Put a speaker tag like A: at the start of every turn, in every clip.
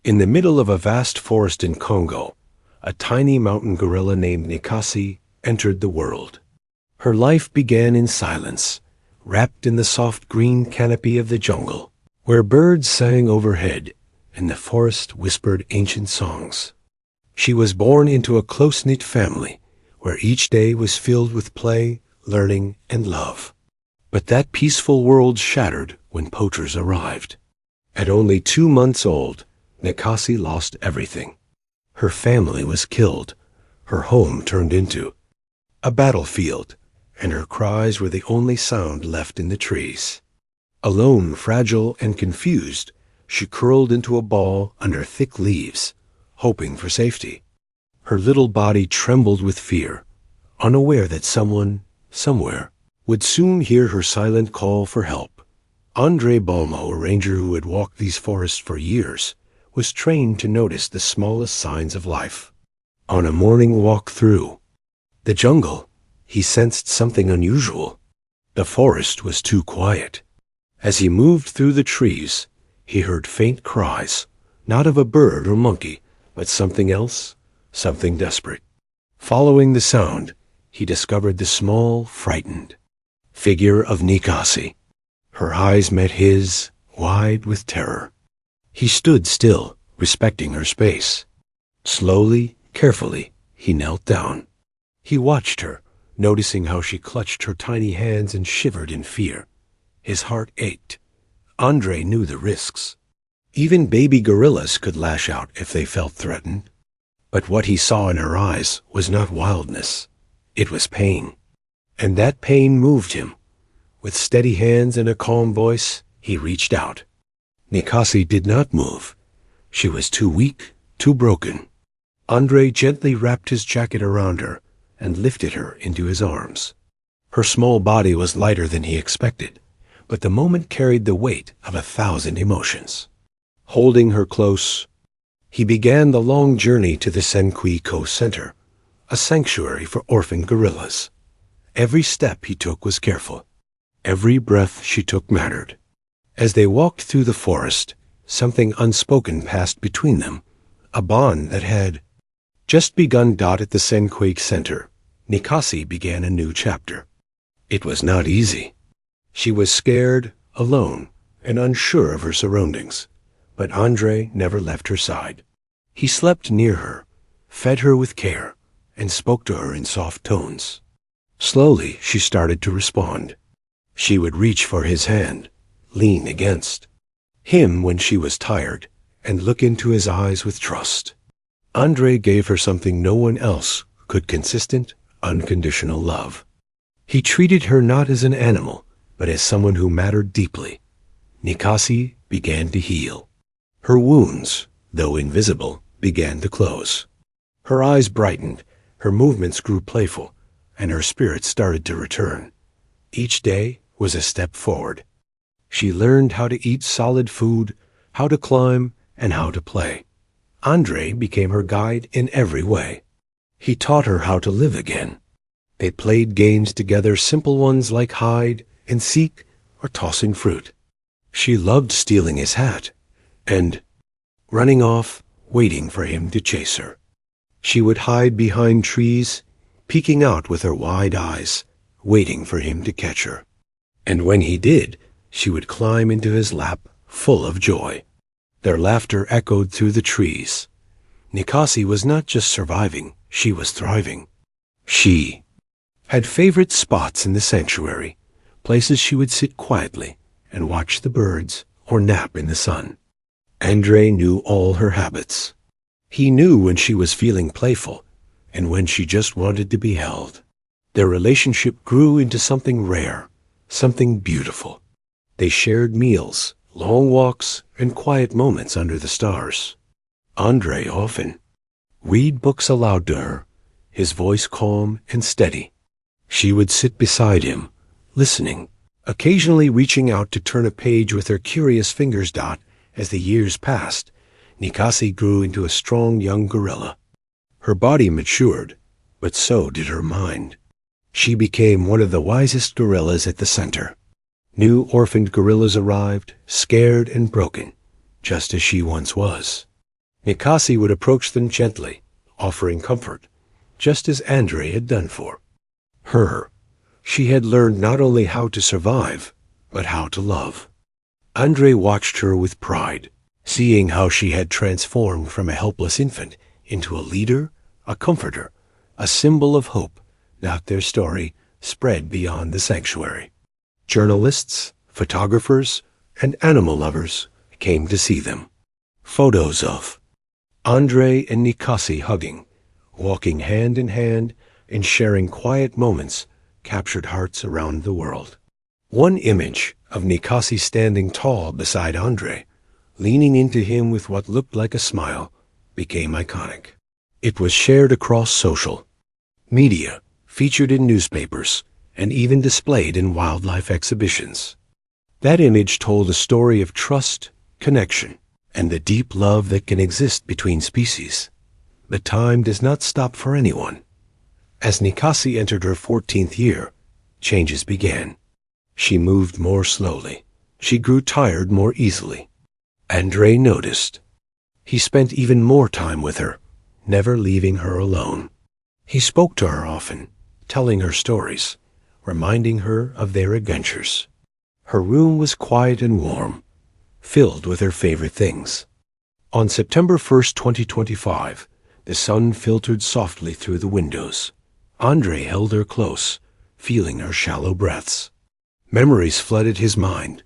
A: In the middle of a vast forest in Congo, a tiny mountain gorilla named Nikasi entered the world. Her life began in silence, wrapped in the soft green canopy of the jungle, where birds sang overhead and the forest whispered ancient songs. She was born into a close-knit family, where each day was filled with play, learning, and love. But that peaceful world shattered when poachers arrived. At only 2 months old, Nikasi lost everything. Her family was killed, her home turned into a battlefield, and her cries were the only sound left in the trees. Alone, fragile, and confused, she curled into a ball under thick leaves, hoping for safety. Her little body trembled with fear, unaware that someone, somewhere, would soon hear her silent call for help. Balma, a ranger who had walked these forests for years, was trained to notice the smallest signs of life. On a morning walk through the jungle, he sensed something unusual. The forest was too quiet. As he moved through the trees, he heard faint cries, not of a bird or monkey, but something else, something desperate. Following the sound, he discovered the small, frightened figure of Nikasi. Her eyes met his, wide with terror. He stood still, respecting her space. Slowly, carefully, he knelt down. He watched her, noticing how she clutched her tiny hands and shivered in fear. His heart ached. Andre knew the risks. Even baby gorillas could lash out if they felt threatened. But what he saw in her eyes was not wildness. It was pain. And that pain moved him. With steady hands and a calm voice, he reached out. Nikasi did not move. She was too weak, too broken. Andre gently wrapped his jacket around her and lifted her into his arms. Her small body was lighter than he expected, but the moment carried the weight of 1,000 emotions. Holding her close, he began the long journey to the Senkwiko Center, a sanctuary for orphaned gorillas. Every step he took was careful. Every breath she took mattered. As they walked through the forest, something unspoken passed between them, a bond that had just begun. At the Senkwiko Center, Nikasi began a new chapter. It was not easy. She was scared, alone, and unsure of her surroundings, but Andre never left her side. He slept near her, fed her with care, and spoke to her in soft tones. Slowly, she started to respond. She would reach for his hand, lean against him when she was tired, and look into his eyes with trust. Andre gave her something no one else could: consistent, unconditional love. He treated her not as an animal, but as someone who mattered deeply. Nikasi began to heal. Her wounds, though invisible, began to close. Her eyes brightened, her movements grew playful, and her spirit started to return. Each day was a step forward. She learned how to eat solid food, how to climb, and how to play. Andre became her guide in every way. He taught her how to live again. They played games together, simple ones like hide and seek or tossing fruit. She loved stealing his hat and running off, waiting for him to chase her. She would hide behind trees, peeking out with her wide eyes, waiting for him to catch her. And when he did, she would climb into his lap, full of joy. Their laughter echoed through the trees. Nikasi was not just surviving, she was thriving. She had favorite spots in the sanctuary, places she would sit quietly and watch the birds or nap in the sun. Andre knew all her habits. He knew when she was feeling playful and when she just wanted to be held. Their relationship grew into something rare, something beautiful. They shared meals, long walks, and quiet moments under the stars. Andre often read books aloud to her, his voice calm and steady. She would sit beside him, listening, occasionally reaching out to turn a page with her curious fingers. As the years passed, Nikasi grew into a strong young gorilla. Her body matured, but so did her mind. She became one of the wisest gorillas at the center. New orphaned gorillas arrived, scared and broken, just as she once was. Nikasi would approach them gently, offering comfort, just as Andre had done for her. She had learned not only how to survive, but how to love. Andre watched her with pride, seeing how she had transformed from a helpless infant into a leader, a comforter, a symbol of hope. Now their story spread beyond the sanctuary. Journalists, photographers, and animal lovers came to see them. Photos of Andre and Nikasi hugging, walking hand in hand, and sharing quiet moments captured hearts around the world. One image of Nikasi standing tall beside Andre, leaning into him with what looked like a smile, became iconic. It was shared across social media, featured in newspapers, and even displayed in wildlife exhibitions. That image told a story of trust, connection, and the deep love that can exist between species. But time does not stop for anyone. As Nikasi entered her 14th year, changes began. She moved more slowly. She grew tired more easily. Andre noticed. He spent even more time with her, never leaving her alone. He spoke to her often, telling her stories, reminding her of their adventures. Her room was quiet and warm, filled with her favorite things. On September 1st, 2025, the sun filtered softly through the windows. Andre held her close, feeling her shallow breaths. Memories flooded his mind.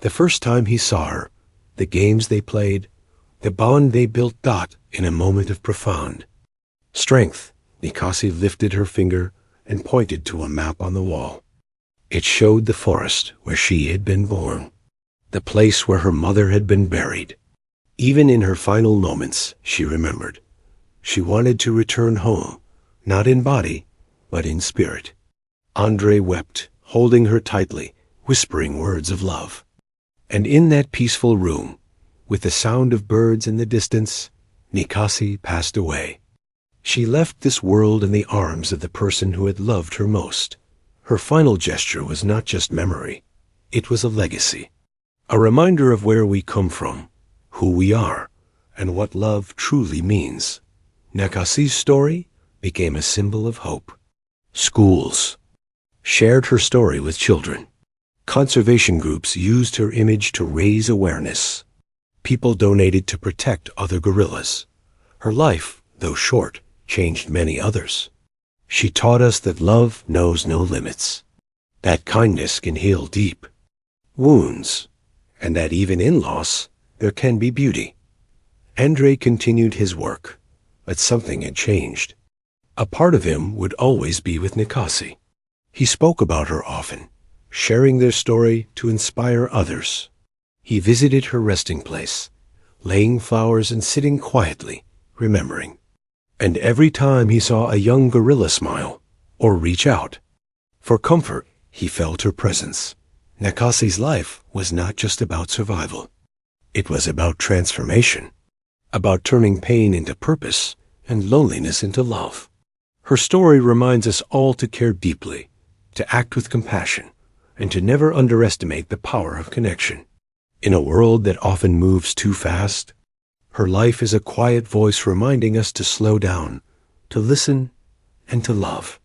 A: The first time he saw her, the games they played, the bond they built. In a moment of profound strength, Nikasi lifted her finger and pointed to a map on the wall. It showed the forest where she had been born, the place where her mother had been buried. Even in her final moments, she remembered. She wanted to return home, not in body, but in spirit. Andre wept, holding her tightly, whispering words of love. And in that peaceful room, with the sound of birds in the distance, Nikasi passed away. She left this world in the arms of the person who had loved her most. Her final gesture was not just memory, it was a legacy. A reminder of where we come from, who we are, and what love truly means. Nikasi's story became a symbol of hope. Schools shared her story with children. Conservation groups used her image to raise awareness. People donated to protect other gorillas. Her life, though short, changed many others. She taught us that love knows no limits, that kindness can heal deep wounds, and that even in loss, there can be beauty. Andre continued his work, but something had changed. A part of him would always be with Nikasi. He spoke about her often, sharing their story to inspire others. He visited her resting place, laying flowers and sitting quietly, remembering. And every time he saw a young gorilla smile or reach out for comfort, he felt her presence. Nikasi's life was not just about survival. It was about transformation, about turning pain into purpose and loneliness into love. Her story reminds us all to care deeply, to act with compassion, and to never underestimate the power of connection. In a world that often moves too fast, her life is a quiet voice reminding us to slow down, to listen, and to love.